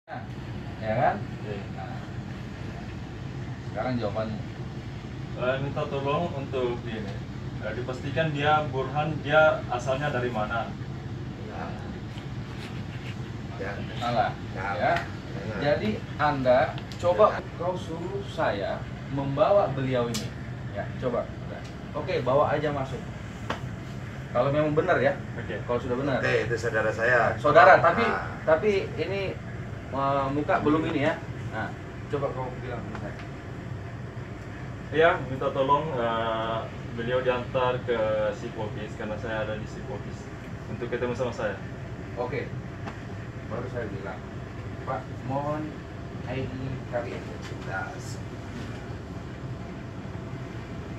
Ya kan? Nah, sekarang jawabannya. Saya minta tolong untuk ini, dipastikan dia Burhan, dia asalnya dari mana? Salah. Ya. Jadi Anda coba kau suruh saya membawa beliau ini. Ya, coba. Oke, bawa aja masuk. Kalau memang benar ya. Oke. Kalau sudah benar. Itu saudara saya. Saudara, tapi ini muka belum ini ya. Nah, coba kau bilang ke saya. Iya, minta tolong beliau diantar ke psikopis karena saya ada di psikopis untuk ketemu sama saya. Oke. Baru saya bilang, Pak, mohon ID KTP.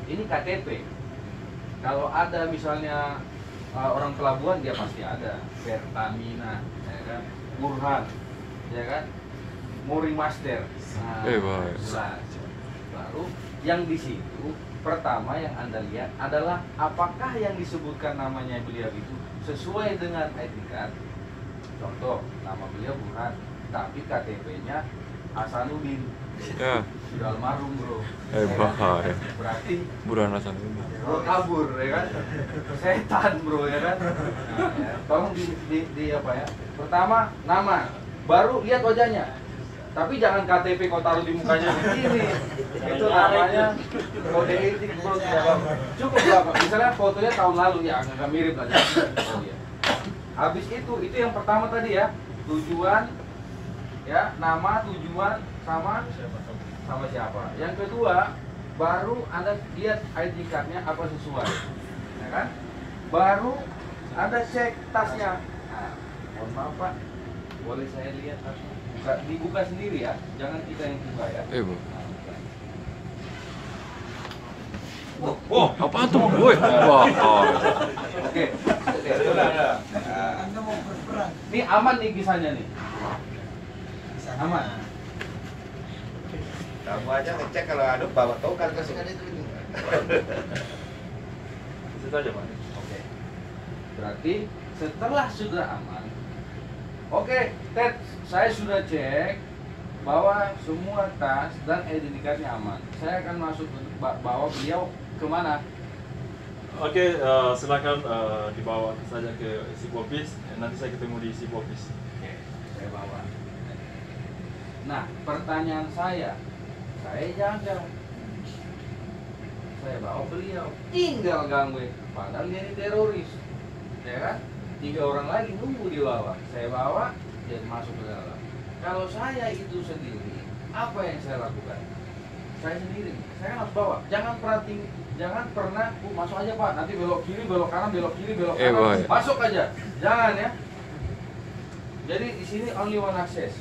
Ini KTP. Kalau ada misalnya orang pelabuhan dia pasti ada. Pertamina, ya kan? Burhan, ya kan? Mori Master. Nah, jelas. Baru yang di situ pertama yang Anda lihat adalah apakah yang disebutkan namanya beliau itu sesuai dengan ID card. Contoh, nama beliau Burhan, tapi KTP-nya Hasanuddin. Ya. Sudah almarhum, bro. Bahaya. Berarti Burhan Hasanuddin. bro kabur, ya kan? Setan, bro, ya kan? Nah, ya. Tolong di apa ya? Pertama nama, baru lihat wajahnya. Tapi jangan KTP kau taruh di mukanya begini. Itu namanya kode etik, bro. Cukup berapa? Misalnya fotonya tahun lalu ya, agak mirip lah. Oh, iya. Habis itu yang pertama tadi ya, tujuan, ya, nama, tujuan, sama siapa. Yang kedua, baru Anda lihat ID card-nya apa sesuai, ya kan? Baru Anda cek tasnya. Nah, mohon maaf Pak, boleh saya lihat tasnya? Dibuka sendiri ya, jangan kita yang buka ya. Bu. Oh, Apaan tuh? Woi. Wah. Oke. Anda mau berperang. Ini aman nih kisahnya nih. Aman. Kamu aja ngecek kalau ada bawa tongkat ke sini. Itu aja, Pak. Oke. Berarti setelah sudah aman, oke, Ted, saya sudah cek bahwa semua tas dan ID card-nya aman. Saya akan masuk untuk bawa beliau kemana? Oke, silakan dibawa saja ke psikopis. Nanti saya ketemu di psikopis. Oke, saya bawa. Nah, pertanyaan saya jaga. Saya bawa beliau, tinggal ganggu. Padahal dia ini teroris, ya kan? 3 orang lagi nunggu di bawah. Saya bawa, dia masuk ke dalam. Kalau saya itu sendiri, apa yang saya lakukan? Saya sendiri, saya harus bawa. Jangan pernah masuk aja Pak. Nanti belok kiri, belok kanan, belok kiri, belok kanan. Masuk aja, jangan ya. Jadi di sini only one access,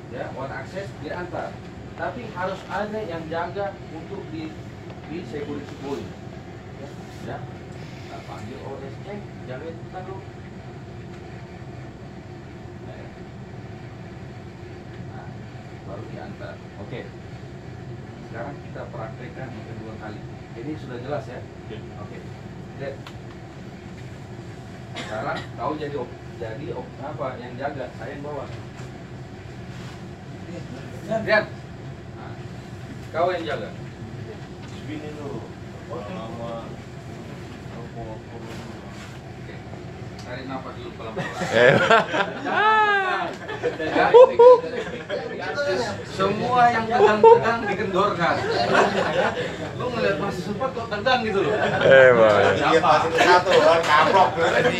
ya, one access diantar. Tapi harus ada yang jaga untuk di security point. Ya, nah, panggil OSC, jaga itu dulu. Nah, baru diantar. Oke. Sekarang kita praktekkan yang kedua kali. Ini sudah jelas ya? Oke. Lihat. Sekarang kau jadi apa yang jaga? Saya yang bawa. Lihat. Nah, kau yang jaga. Begini dulu. Nama Oke. Tarik nafas dulu pelan-pelan. Semua yang tegang dikendorkan. Lu ngeliat masih sempat kok tegang gitu loh. Bahaya. Iya pasti satu orang kaplok berarti.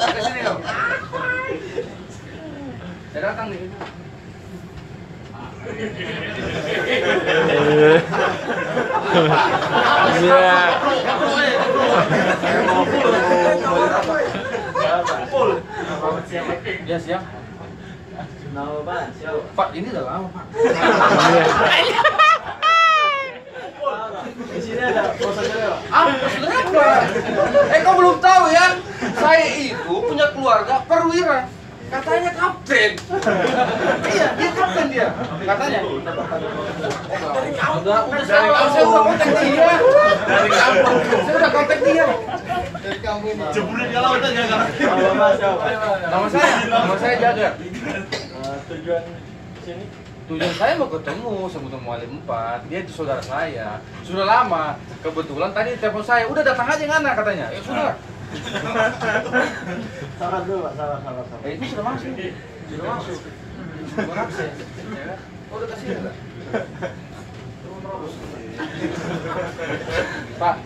Ke sini kau. Saya datang nih. Iya. Ya siap. Nama Pak, siapa? Pak, ini udah lama Pak. Di sini ada prosedur. Kenapa? Kau belum tahu ya? Saya itu punya keluarga perwira. Katanya kapten. Iya, dia kapten dia. Katanya. Dari kampung. Saya udah kontak dia. Dari kampung. Saya udah kontak dia. Dari kampung ini. jeburin ke lautan ya kan? Nama Mas siapa? Nama saya jaga. Tujuan sini? Tujuan saya mau ketemu sama Mualim 4. Dia itu saudara saya. Sudah lama. Kebetulan tadi telepon saya, udah datang aja ngana katanya. Ya sudah. Sabar dulu Pak, sabar. Itu sudah masuk. Sudah masuk. Sudah akses. Ya kan? Oh, udah kasih enggak? Pak,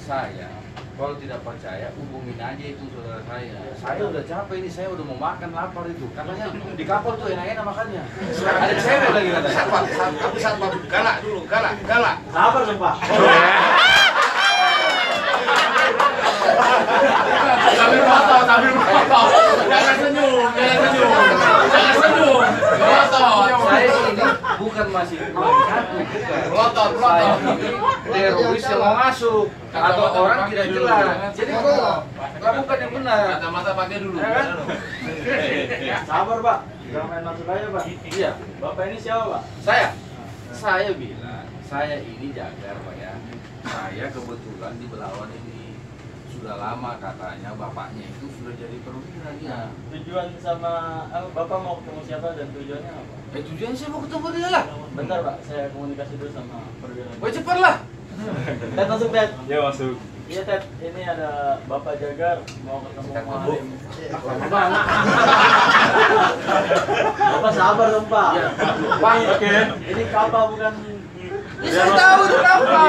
saya kalau tidak percaya hubungin aja itu saudara saya. Saya udah capek ini, saya udah mau makan, lapar itu. Katanya di kapal tuh enak-enak makannya. Ada cewek lagi katanya. Sabar, galak dulu, galak. Sabar dong Pak. Sambil foto. Jangan senyum. Foto. Saya ini bukan masih bukan. Saya ini teroris yang mau masuk atau orang tidak jelas. Jadi lakukan yang benar. Kacamata pakai dulu. Ya kan? Sabar Pak. Jangan main masuk aja Pak. Iya. Bapak ini siapa Pak? Saya bilang, saya ini jagar Pak ya. Saya kebetulan di Belawan ini sudah lama katanya bapaknya itu sudah jadi perwira dia. Tujuan sama Bapak mau ketemu siapa dan tujuannya apa? Tujuannya saya mau ketemu dia lah. Bentar Pak, saya komunikasi dulu sama perwira. Wah cepet lah. Ted masuk Ted. Ya masuk. Iya Ted, ini ada Bapak Jagar mau ketemu Mualim. Bapak sabar dong Pak. Ya. Pak, Oke. Ini kapal bukan. saya tahu itu kenapa.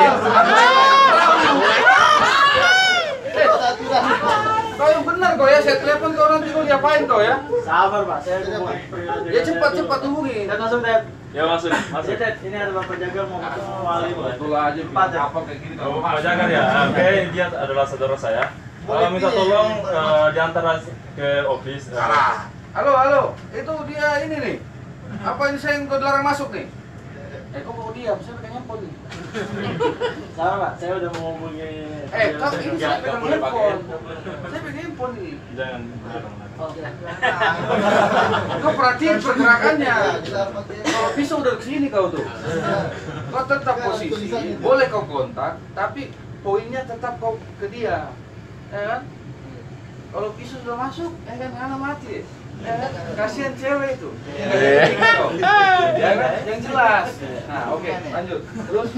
Kau yang benar kau ya, saya telepon kau nanti kau diapain kau ya? Sabar Pak, saya hubungi perwira Jagar. Ya cepat hubungi. Ted masuk Ted. Ya masuk. Iya Ted, ini ada Bapak Jagar mau ketemu Mualim. Betul aja, Empat, ya? apa kayak gini Oh, Pak Jagar ya. Oke, dia adalah saudara saya. Minta tolong diantar ke office. Salah. Halo, itu dia ini nih. Apa ini saya yang kau dilarang masuk nih? Kok mau diam? Saya pegang handphone nih. Sabar Pak, saya udah mau hubungi. Kau ini saya pegang handphone. Saya pegang handphone nih. Jangan. Kau perhatiin pergerakannya. Kalau bisa udah kesini kau tuh. Kau tetap posisi, boleh kau kontak, tapi poinnya tetap kau ke dia. Ya kan? Kalau pisau sudah masuk, ya kan anak mati. Ya kan? Kasihan cewek itu. Ya kan? Yang jelas. Nah, oke, lanjut. Terus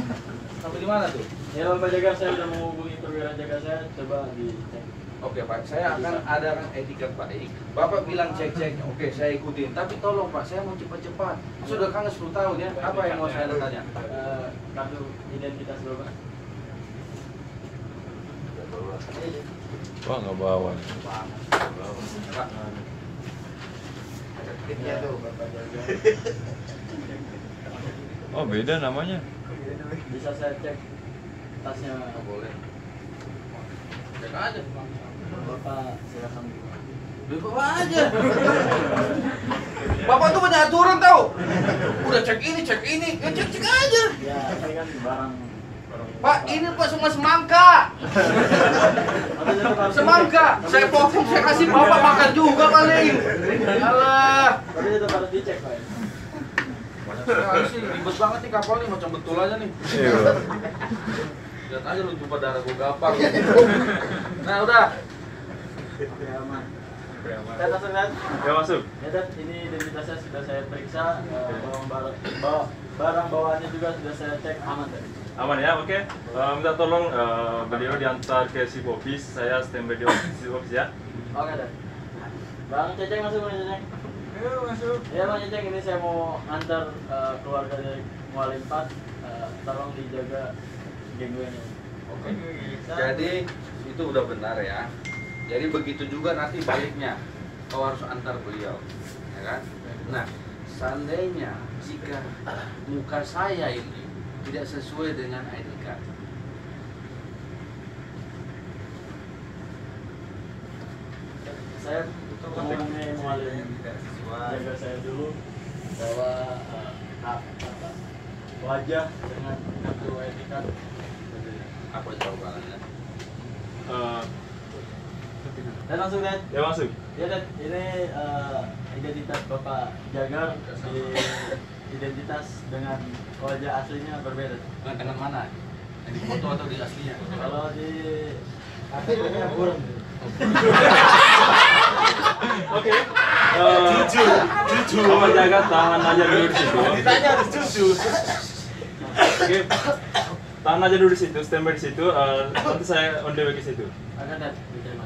sampai di mana tuh? Ya Bapak Jagar, saya udah mau hubungi perwira Jagar saya, coba dicek. Oke Pak, saya akan adakan etiket baik. Bapak bilang cek-ceknya, oke saya ikutin. Tapi tolong Pak, saya mau cepat-cepat. Sudah kangen 10 tahun ya. Apa yang mau saya tanya? Kartu identitas dulu Pak. Wah, nggak bawa. Pak, Iya tuh, Bapak Jagar. Oh, beda namanya. Bisa saya cek tasnya. nggak boleh. Cek aja. Bapak silakan. Bawa aja. Bapak tuh banyak aturan tahu. Udah cek ini, ya cek aja. Ya, ini kan barang. Pak, ini Pak cuma semangka. Semangka. Saya potong, saya kasih Bapak makan juga paling. Alah. Tapi tetap harus dicek Pak. Sekali sih, ribet banget nih kapal nih, macam betul aja nih. Iya. Lihat aja lu jumpa darah gua gapar. Nah, udah. Oke, aman. Ted masuk Ted. Ya masuk. Ya Ted, ini identitasnya sudah saya periksa, barang bawaannya juga sudah saya cek aman Ted. Aman ya, oke. Minta tolong beliau diantar ke SIP office. Saya standby di SIP office ya. Oke Ted. Bang Ceceng masuk Bang Ceceng. Masuk. Ya Bang Ceceng, ini saya mau antar keluarga dari Mualim 4. Tolong dijaga gengguannya. Oke. Jadi itu udah benar ya. Jadi begitu juga nanti baliknya. Kau harus antar beliau, ya kan? Nah, seandainya jika muka saya ini tidak sesuai dengan ID card, Saya mengenai Mualim jaga saya dulu bahwa wajah dengan kartu ID card. apa jawabannya? Dan langsung Ted. Ya masuk. Ya Ted, ini identitas Bapak Jagar di identitas dengan wajah aslinya berbeda. Dengan mana? Yang di foto atau di aslinya? Kalau di aslinya burung. Oke. Jujur. Bapak jaga tahan aja dulu di situ. Ditanya harus jujur. Oke. Tahan aja dulu di situ, standby di situ. Nanti saya on the way ke situ. Ada dan diterima.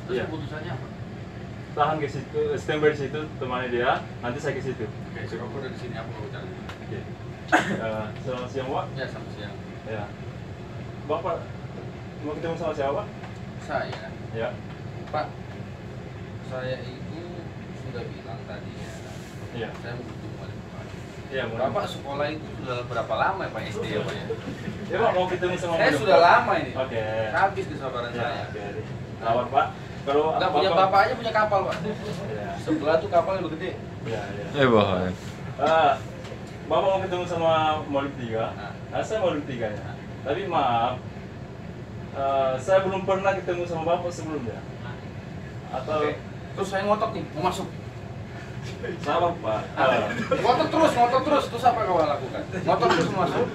Terus Iya. keputusannya apa? Tahan ke situ, standby di situ, temani dia. Nanti saya ke situ. Oke, aku dari sini apa mau cari? Oke. Selamat siang, Pak. Ya, selamat siang. Ya. Bapak mau ketemu sama siapa? Saya, Ya. Pak, saya itu sudah bilang tadi ya, Iya. saya mau ketemu wali kota. Iya, mau. Bapak sekolah itu sudah berapa lama ya Pak SD ya Pak ya? Ya, Pak mau ketemu sama Saya Bapak. sudah lama ini. Oke. Habis kesabaran Ya, saya. oke. Lawan, Pak. Kalau Enggak punya bapak aja punya kapal Pak. Ya. Sebelah tuh kapalnya gede. Ya, ya. Bahaya. Bapak mau ketemu sama Maulid 3. Saya Maulid 3 ya. Tapi maaf, saya belum pernah ketemu sama Bapak sebelumnya. Atau Oke. Terus saya ngotot nih, mau masuk. sabar, Pak. Ngotot terus. Terus apa kau lakukan? Ngotot terus mau masuk.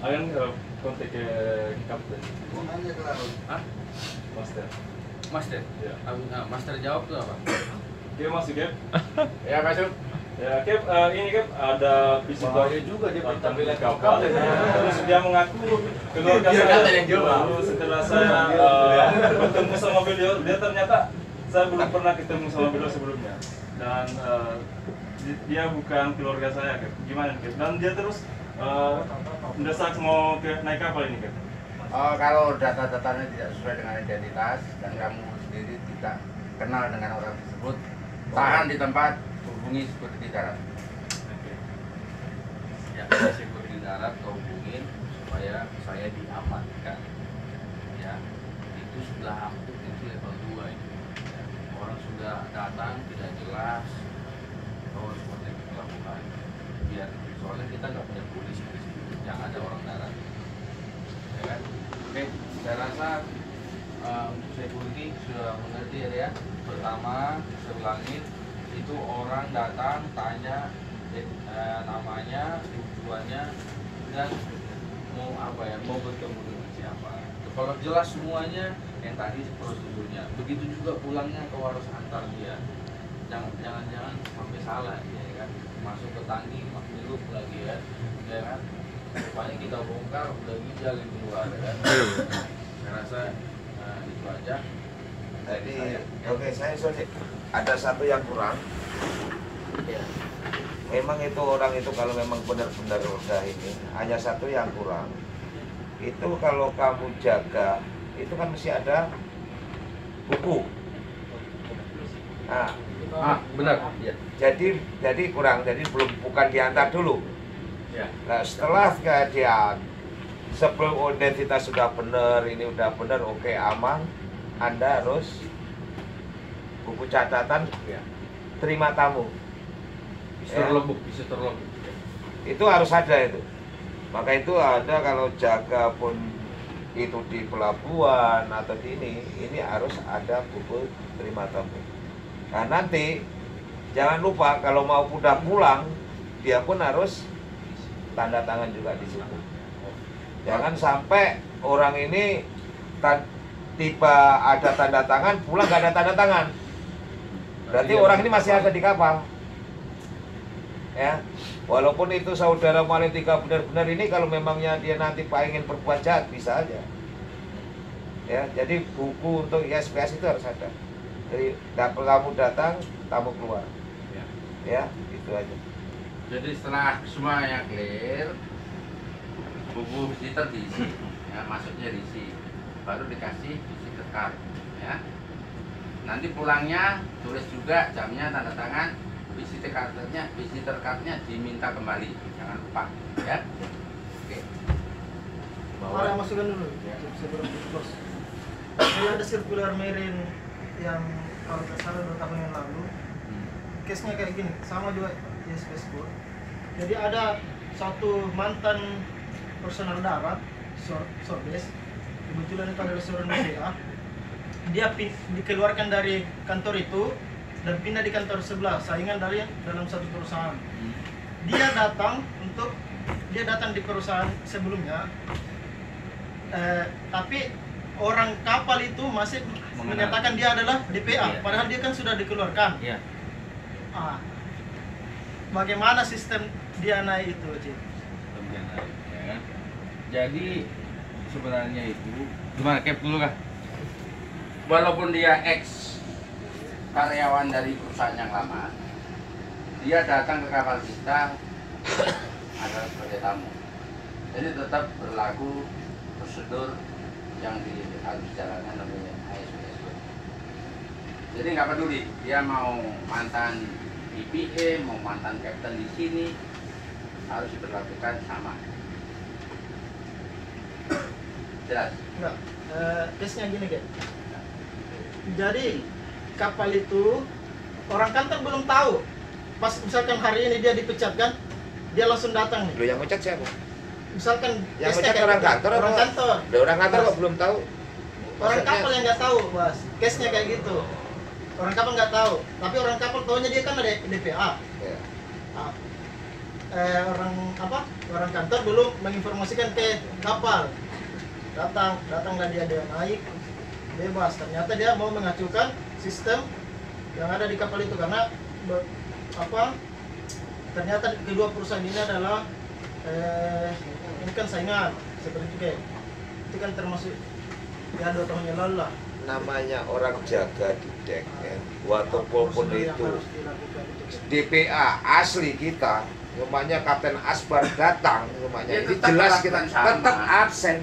Akan kontak ke kapten, Hah? master. Master. Ya. Master jawab tuh apa? Oke, masuk ya. Ya masuk. Ya, Cap, ini Cap ada visitor Bahaya juga dia tentang bilang kapal. kapal. Terus dia mengaku keluarga Biar saya. kata yang jawab. Lalu setelah saya bertemu sama beliau, dia ternyata saya belum pernah ketemu sama beliau sebelumnya. Dan dia bukan keluarga saya, Cap. Gimana, Cap? Dan dia terus mendesak mau naik kapal ini, Cap. Kalau data-datanya tidak sesuai dengan identitas dan kamu sendiri tidak kenal dengan orang tersebut, tahan di tempat, hubungi security darat. Ya, security darat kau hubungin supaya saya diamankan. Ya, itu sudah hampir itu level 2 ini. Ya, orang sudah datang tidak jelas, kau harus seperti itu lakukan. Biar soalnya kita nggak punya polisi di sini, yang ada orang darat. Ya kan? Oke, saya rasa untuk security sudah mengerti ya. Pertama, saya ulangin, itu orang datang tanya namanya, tujuannya, dan mau apa ya, mau bertemu dengan siapa. Kalau jelas semuanya, yang tadi prosedurnya. Begitu juga pulangnya kau harus antar dia. Jangan sampai salah ya kan. Masuk ke tangki, hidup lagi ya kan. Rupanya kita bongkar udah ginjal yang keluar ya kan. Saya rasa itu aja. Jadi, oke, saya sorry, ada satu yang kurang. Ya. Memang itu orang itu kalau memang benar-benar udah ini, hanya satu yang kurang. Itu kalau kamu jaga, itu kan mesti ada buku. Nah, Benar. Ya. jadi kurang, jadi bukan diantar dulu. Ya. Nah, setelah dia sebelum identitas sudah benar, ini udah benar, oke, aman, Anda harus buku catatan, Ya. terima tamu. Bisa terlebuk. Itu harus ada itu. Maka itu ada kalau jaga pun itu di pelabuhan atau di ini harus ada buku terima tamu. Nah nanti jangan lupa kalau mau udah pulang, dia pun harus tanda tangan juga di situ. Jangan sampai orang ini tiba ada tanda tangan, pulang nggak ada tanda tangan. Berarti orang ini masih ada di kapal. Ya, walaupun itu saudara Maulid 3 benar-benar ini, kalau memangnya dia nanti ingin berbuat jahat bisa aja. Ya, jadi buku untuk ISPS itu harus ada. Jadi kamu datang, tamu keluar. Ya, itu aja. Jadi setelah semuanya clear, buku visitor diisi, ya masuknya diisi, baru dikasih visitor card, ya. Nanti pulangnya tulis juga jamnya, tanda tangan, visitor cardnya diminta kembali, jangan lupa, ya. Oke. Ada masukan dulu, sebelum itu bos. Jadi ada sirkular Merin yang kalau tidak salah 2 tahun yang lalu, case-nya kayak gini, sama juga ISPS Code. Jadi ada satu mantan personal darat, Sorbes, kebetulan itu adalah seorang BCA. Dia dikeluarkan dari kantor itu dan pindah di kantor sebelah, saingan dari dalam satu perusahaan. Dia datang di perusahaan sebelumnya, tapi orang kapal itu masih menyatakan dia adalah DPA, Iya. padahal dia kan sudah dikeluarkan. Iya. Ah, bagaimana sistem dia naik itu, Cik? Ya kan? Jadi sebenarnya itu gimana Cap dulu kah? Walaupun dia ex karyawan dari perusahaan yang lama, dia datang ke kapal kita adalah sebagai tamu. Jadi tetap berlaku prosedur yang harus dijalankan namanya ASW. Jadi nggak peduli dia mau mantan IPA, mau mantan kapten di sini, harus diberlakukan sama. Jelas? Enggak, case-nya gini, Kak. Jadi kapal itu orang kantor belum tahu. Pas misalkan hari ini dia dipecat kan, dia langsung datang Lo nih. yang mecat siapa? Misalkan Yang case-nya mecat kayak orang gitu. kantor Orang apa? kantor. Lo orang kantor kok belum tahu? Orang Maksudnya- kapal yang nggak tahu, Bos. Case-nya kayak gitu. Orang kapal nggak tahu, tapi orang kapal taunya dia kan ada DPA. Ya. Ah. Orang kantor belum menginformasikan ke kapal. Datanglah dia naik bebas. Ternyata dia mau mengacukan sistem yang ada di kapal itu karena ternyata kedua perusahaan ini adalah ini kan saingan seperti itu, kayak itu kan termasuk ya 2 tahun yang lalu lah. Namanya orang jaga di dek ya. Walaupun Prosedur yang itu harus dilakukan itu. DPA asli kita, namanya Kapten Asbar datang, namanya Ya, ini tetap jelas melakukan kita sama. tetap absen,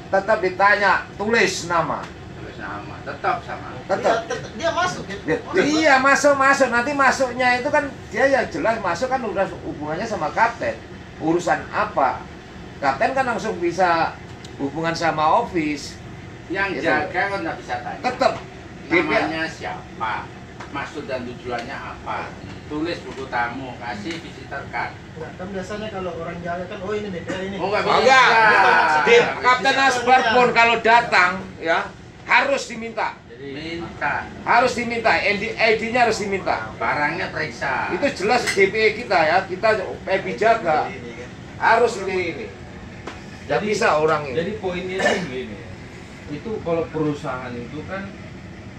tetap ditanya, tulis nama, Tulis nama, tetap sama. tetap. Dia masuk ya. Iya masuk nanti masuknya itu kan dia yang jelas masuk kan udah hubungannya sama kapten. Urusan apa? Kapten kan langsung bisa hubungan sama office. Yang Ya, jaga kan nggak bisa tanya. Tetap Namanya siapa? Maksud dan tujuannya apa? Tulis buku tamu, kasih visitor card. Nah, kan biasanya kalau orang jaga kan, oh ini DPA ini. Oh, nggak Oh, bisa. enggak. Di Nggak Kapten bisa. Asbar pun kalau datang ya harus diminta. Minta. Harus diminta, ID-nya harus diminta. Barangnya periksa. Itu jelas DPA kita ya, kita PB jaga. Harus ini. Tidak bisa orang ini. Jadi poinnya itu begini, itu kalau perusahaan itu kan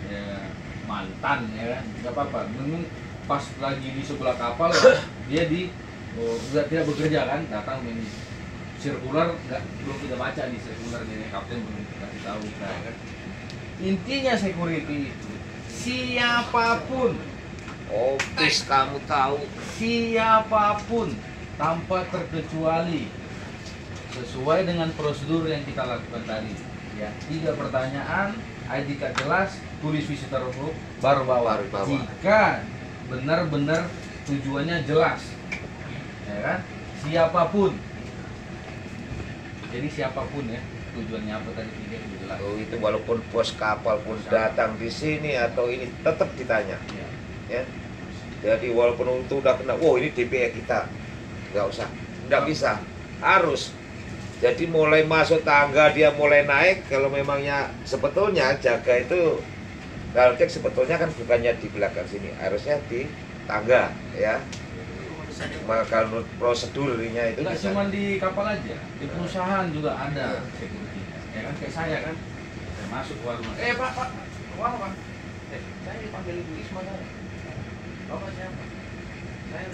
ya, mantan ya kan, nggak apa-apa. Memang pas lagi di sebelah kapal dia udah tidak bekerja kan, datang ini sirkular belum kita baca di sirkular ini kapten belum kasih tahu kan. Intinya security itu siapapun, Office kamu tahu. siapapun tanpa terkecuali sesuai dengan prosedur yang kita lakukan tadi ya, 3 pertanyaan, ID card jelas, tulis visitor book, baru bawa. Baru bawa. Jika benar-benar tujuannya jelas ya kan, siapapun, jadi siapapun ya tujuannya apa tadi tidak jelas. Oh, itu walaupun bos kapal pun datang di sini atau ini tetap ditanya. Ya. Ya. Jadi walaupun itu udah kena, wow ini DPA kita, nggak usah, nggak bisa, harus. Jadi mulai masuk tangga dia mulai naik, kalau memangnya sebetulnya jaga itu, kalau cek sebetulnya kan bukannya di belakang sini, harusnya di tangga ya. Maka kalau prosedurnya itu Nggak bisa. cuma di kapal aja, di perusahaan juga ada security-nya. Ya kan kayak saya kan, saya masuk ke warung. Pak, kemana Pak? Saya dipanggil Ibu Isma. Bapak siapa? Saya